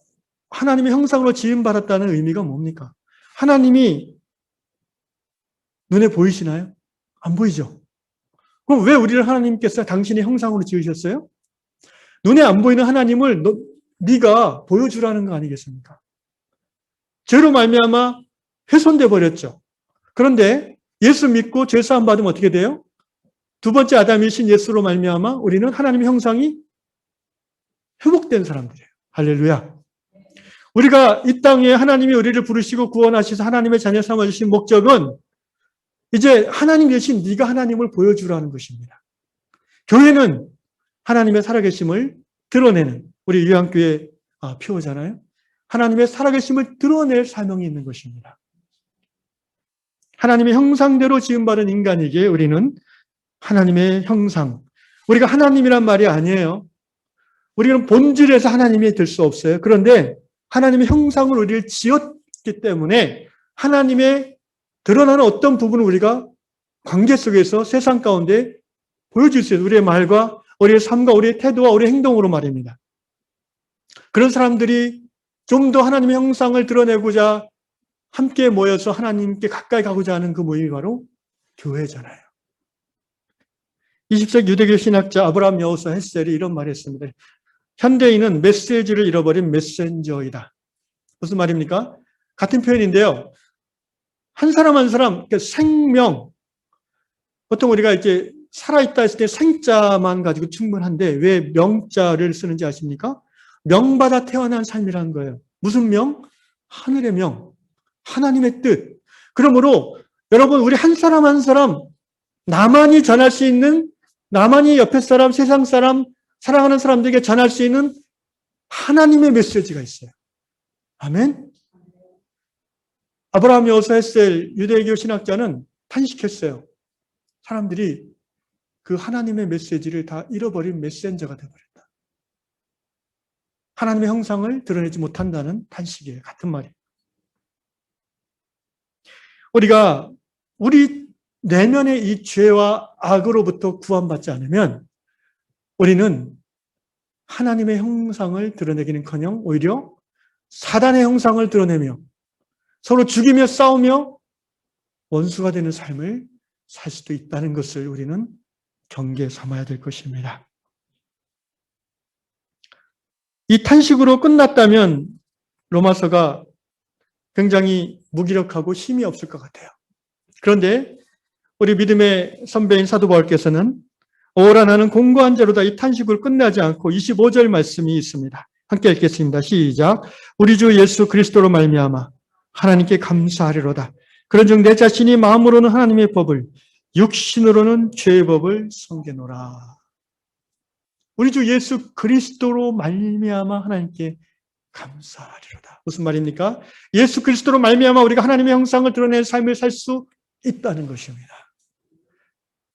S1: 하나님의 형상으로 지음받았다는 의미가 뭡니까? 하나님이 눈에 보이시나요? 안 보이죠? 그럼 왜 우리를 하나님께서 당신의 형상으로 지으셨어요? 눈에 안 보이는 하나님을 네가 보여주라는 거 아니겠습니까? 죄로 말미암아 훼손돼 버렸죠. 그런데 예수 믿고 죄 사함 받으면 어떻게 돼요? 두 번째 아담이신 예수로 말미암아 우리는 하나님의 형상이 회복된 사람들이에요. 할렐루야. 우리가 이 땅에 하나님이 우리를 부르시고 구원하셔서 하나님의 자녀 삼아주신 목적은 이제 하나님 대신 네가 하나님을 보여주라는 것입니다. 교회는 하나님의 살아계심을 드러내는, 우리 유한교회 표어잖아요. 하나님의 살아계심을 드러낼 사명이 있는 것입니다. 하나님의 형상대로 지음받은 인간에게 우리는 하나님의 형상, 우리가 하나님이란 말이 아니에요. 우리는 본질에서 하나님이 될 수 없어요. 그런데 하나님의 형상을 우리를 지었기 때문에 하나님의 드러나는 어떤 부분을 우리가 관계 속에서 세상 가운데 보여줄 수 있어요. 우리의 말과 우리의 삶과 우리의 태도와 우리의 행동으로 말입니다. 그런 사람들이 좀 더 하나님의 형상을 드러내고자 함께 모여서 하나님께 가까이 가고자 하는 그 모임이 바로 교회잖아요. 20세기 유대교 신학자 아브라함 여호사 헬셀이 이런 말을 했습니다. 현대인은 메시지를 잃어버린 메신저이다. 무슨 말입니까? 같은 표현인데요. 한 사람 한 사람, 생명, 보통 우리가 이제 살아있다 했을 때 생자만 가지고 충분한데 왜 명자를 쓰는지 아십니까? 명받아 태어난 삶이라는 거예요. 무슨 명? 하늘의 명, 하나님의 뜻. 그러므로 여러분, 우리 한 사람 한 사람 나만이 전할 수 있는, 나만이 옆에 사람, 세상 사람, 사랑하는 사람들에게 전할 수 있는 하나님의 메시지가 있어요. 아멘? 아브라함 여호사 헬셀 유대교 신학자는 탄식했어요. 사람들이 그 하나님의 메시지를 다 잃어버린 메신저가 되어버렸다. 하나님의 형상을 드러내지 못한다는 탄식이에요. 같은 말이에요. 우리가 우리 내면의 이 죄와 악으로부터 구원받지 않으면 우리는 하나님의 형상을 드러내기는커녕 오히려 사단의 형상을 드러내며 서로 죽이며 싸우며 원수가 되는 삶을 살 수도 있다는 것을 우리는 경계에 삼아야 될 것입니다. 이 탄식으로 끝났다면 로마서가 굉장히 무기력하고 힘이 없을 것 같아요. 그런데 우리 믿음의 선배인 사도 바울께서는 오라 나는 공고한 자로다 이 탄식을 끝내지 않고 25절 말씀이 있습니다. 함께 읽겠습니다. 시작. 우리 주 예수 그리스도로 말미암아 하나님께 감사하리로다. 그런즉 내 자신이 마음으로는 하나님의 법을 육신으로는 죄의 법을 섬기노라. 우리 주 예수 그리스도로 말미암아 하나님께 감사하리로다. 무슨 말입니까? 예수 그리스도로 말미암아 우리가 하나님의 형상을 드러낸 삶을 살 수 있다는 것입니다.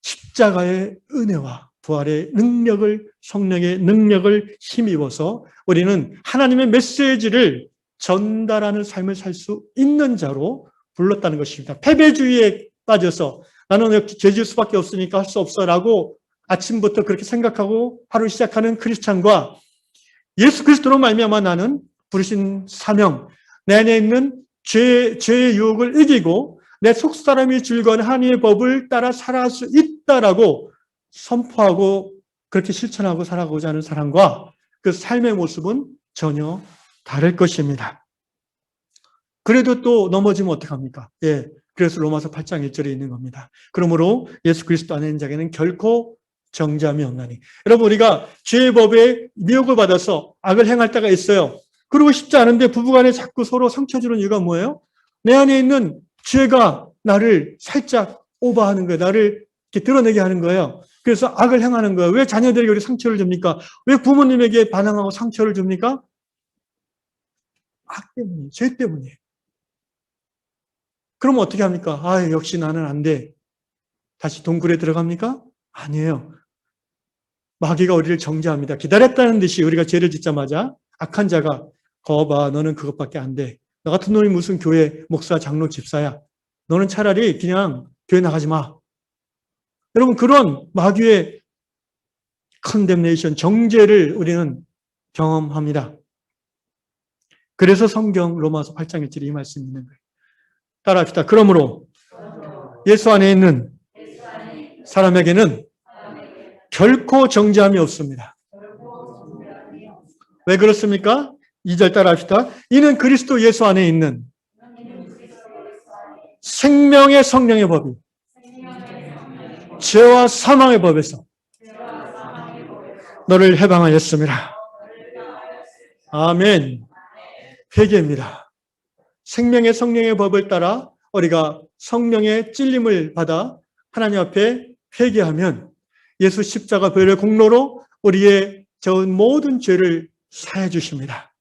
S1: 십자가의 은혜와 부활의 능력을, 성령의 능력을 힘입어서 우리는 하나님의 메시지를 전달하는 삶을 살 수 있는 자로 불렀다는 것입니다. 패배주의에 빠져서 나는 죄질 수밖에 없으니까 할 수 없어라고 아침부터 그렇게 생각하고 하루 시작하는 크리스찬과 예수 그리스도로 말미암아 나는 부르신 사명, 내 안에 있는 죄의 유혹을 이기고 내 속사람이 즐거워하는 하나님의 법을 따라 살아갈 수 있다라고 선포하고 그렇게 실천하고 살아가고자 하는 사람과 그 삶의 모습은 전혀 다를 것입니다. 그래도 또 넘어지면 어떡합니까? 예, 그래서 로마서 8장 1절에 있는 겁니다. 그러므로 예수 그리스도 안에 있는 자에게는 결코 정죄함이 없나니. 여러분, 우리가 죄의 법에 미혹을 받아서 악을 행할 때가 있어요. 그러고 싶지 않은데 부부간에 자꾸 서로 상처 주는 이유가 뭐예요? 내 안에 있는 죄가 나를 살짝 오버하는 거예요. 나를 이렇게 드러내게 하는 거예요. 그래서 악을 행하는 거예요. 왜 자녀들에게 우리 상처를 줍니까? 왜 부모님에게 반항하고 상처를 줍니까? 악 때문이에요. 죄 때문이에요. 그러면 어떻게 합니까? 아, 역시 나는 안 돼. 다시 동굴에 들어갑니까? 아니에요. 마귀가 우리를 정죄합니다. 기다렸다는 듯이 우리가 죄를 짓자마자 악한 자가 거봐, 너는 그것밖에 안 돼. 너 같은 놈이 무슨 교회 목사, 장로, 집사야. 너는 차라리 그냥 교회 나가지 마. 여러분, 그런 마귀의 컨뎀네이션, 정죄를 우리는 경험합니다. 그래서 성경 로마서 8장 1절에 이 말씀이 있는 거예요. 따라합시다. 그러므로 예수 안에 있는 사람에게는 결코 정죄함이 없습니다. 왜 그렇습니까? 2절 따라합시다. 이는 그리스도 예수 안에 있는 생명의 성령의 법이 죄와 사망의 법에서 너를 해방하였습니다. 아멘. 회개입니다. 생명의 성령의 법을 따라 우리가 성령의 찔림을 받아 하나님 앞에 회개하면 예수 십자가 보혈의 공로로 우리의 저 모든 죄를 사해 주십니다.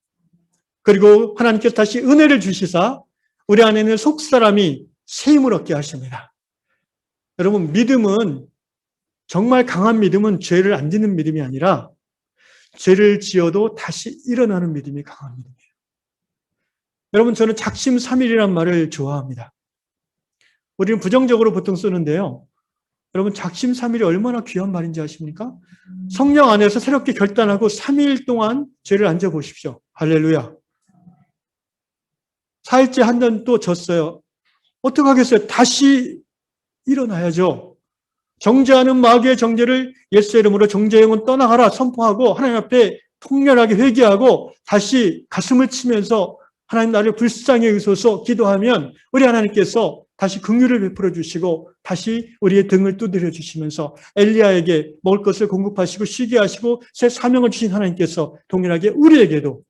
S1: 그리고 하나님께서 다시 은혜를 주시사 우리 안에 있는 속사람이 새 힘을 얻게 하십니다. 여러분, 믿음은, 정말 강한 믿음은 죄를 안 짓는 믿음이 아니라 죄를 지어도 다시 일어나는 믿음이 강한 믿음이에요. 여러분, 저는 작심삼일이란 말을 좋아합니다. 우리는 부정적으로 보통 쓰는데요. 여러분, 작심삼일이 얼마나 귀한 말인지 아십니까? 성령 안에서 새롭게 결단하고 3일 동안 죄를 안 져보십시오. 할렐루야. 4일째 한 번 또 졌어요. 어떻게 하겠어요? 다시 일어나야죠. 정죄하는 마귀의 정죄를 예수의 이름으로 정죄의 영은 떠나가라 선포하고 하나님 앞에 통렬하게 회개하고 다시 가슴을 치면서 하나님 나를 불쌍히 여기소서 기도하면 우리 하나님께서 다시 긍휼을 베풀어 주시고 다시 우리의 등을 두드려 주시면서 엘리야에게 먹을 것을 공급하시고 쉬게 하시고 새 사명을 주신 하나님께서 동일하게 우리에게도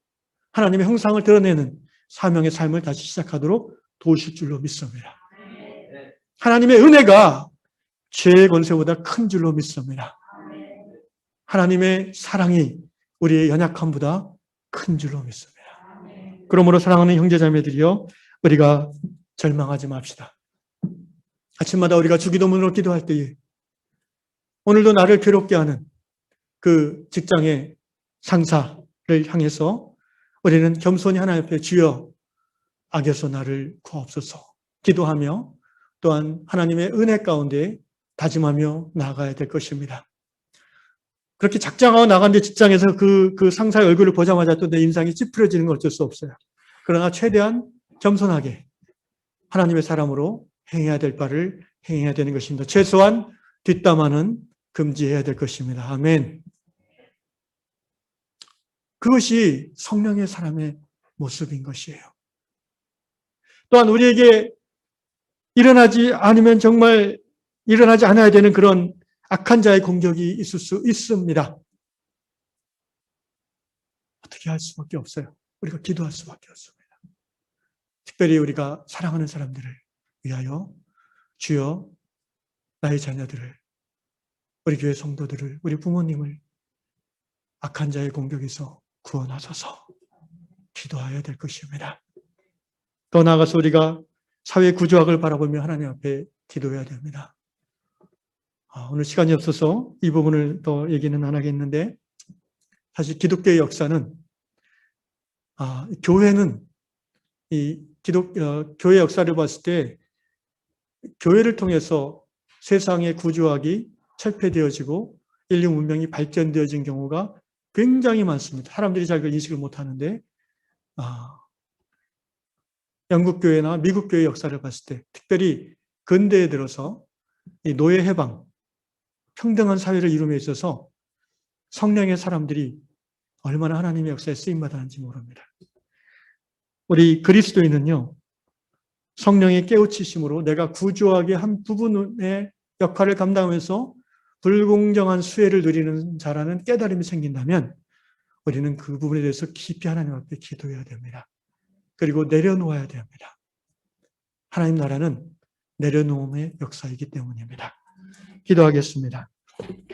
S1: 하나님의 형상을 드러내는 사명의 삶을 다시 시작하도록 도우실 줄로 믿습니다. 하나님의 은혜가 죄의 권세보다 큰 줄로 믿습니다. 하나님의 사랑이 우리의 연약함보다 큰 줄로 믿습니다. 그러므로 사랑하는 형제자매들이여 우리가 절망하지 맙시다. 아침마다 우리가 주기도문으로 기도할 때에 오늘도 나를 괴롭게 하는 그 직장의 상사를 향해서 우리는 겸손히 하나님 앞에 주여 악에서 나를 구하옵소서 기도하며 또한 하나님의 은혜 가운데 다짐하며 나아가야 될 것입니다. 그렇게 작정하고 나갔는데 직장에서 그 상사의 얼굴을 보자마자 또 내 인상이 찌푸려지는 건 어쩔 수 없어요. 그러나 최대한 겸손하게 하나님의 사람으로 행해야 될 바를 행해야 되는 것입니다. 최소한 뒷담화는 금지해야 될 것입니다. 아멘. 그것이 성령의 사람의 모습인 것이에요. 또한 우리에게 일어나지 않으면 정말 일어나지 않아야 되는 그런 악한 자의 공격이 있을 수 있습니다. 어떻게 할 수밖에 없어요. 우리가 기도할 수밖에 없습니다. 특별히 우리가 사랑하는 사람들을 위하여 주여 나의 자녀들을, 우리 교회 성도들을, 우리 부모님을 악한 자의 공격에서 구원하소서 기도해야 될 것입니다. 더 나아가서 우리가 사회 구조학을 바라보며 하나님 앞에 기도해야 됩니다. 오늘 시간이 없어서 이 부분을 더 얘기는 안 하겠는데 사실 기독교의 역사는 교회는 교회 역사를 봤을 때 교회를 통해서 세상의 구조학이 철폐되어지고 인류 문명이 발전되어진 경우가 굉장히 많습니다. 사람들이 잘 인식을 못하는데 영국 교회나 미국 교회 역사를 봤을 때 특별히 근대에 들어서 이 노예 해방, 평등한 사회를 이룸에 있어서 성령의 사람들이 얼마나 하나님의 역사에 쓰임받았는지 모릅니다. 우리 그리스도인은요, 성령의 깨우치심으로 내가 구조하게 한 부분의 역할을 감당하면서 불공정한 수혜를 누리는 자라는 깨달음이 생긴다면 우리는 그 부분에 대해서 깊이 하나님 앞에 기도해야 됩니다. 그리고 내려놓아야 됩니다. 하나님 나라는 내려놓음의 역사이기 때문입니다. 기도하겠습니다.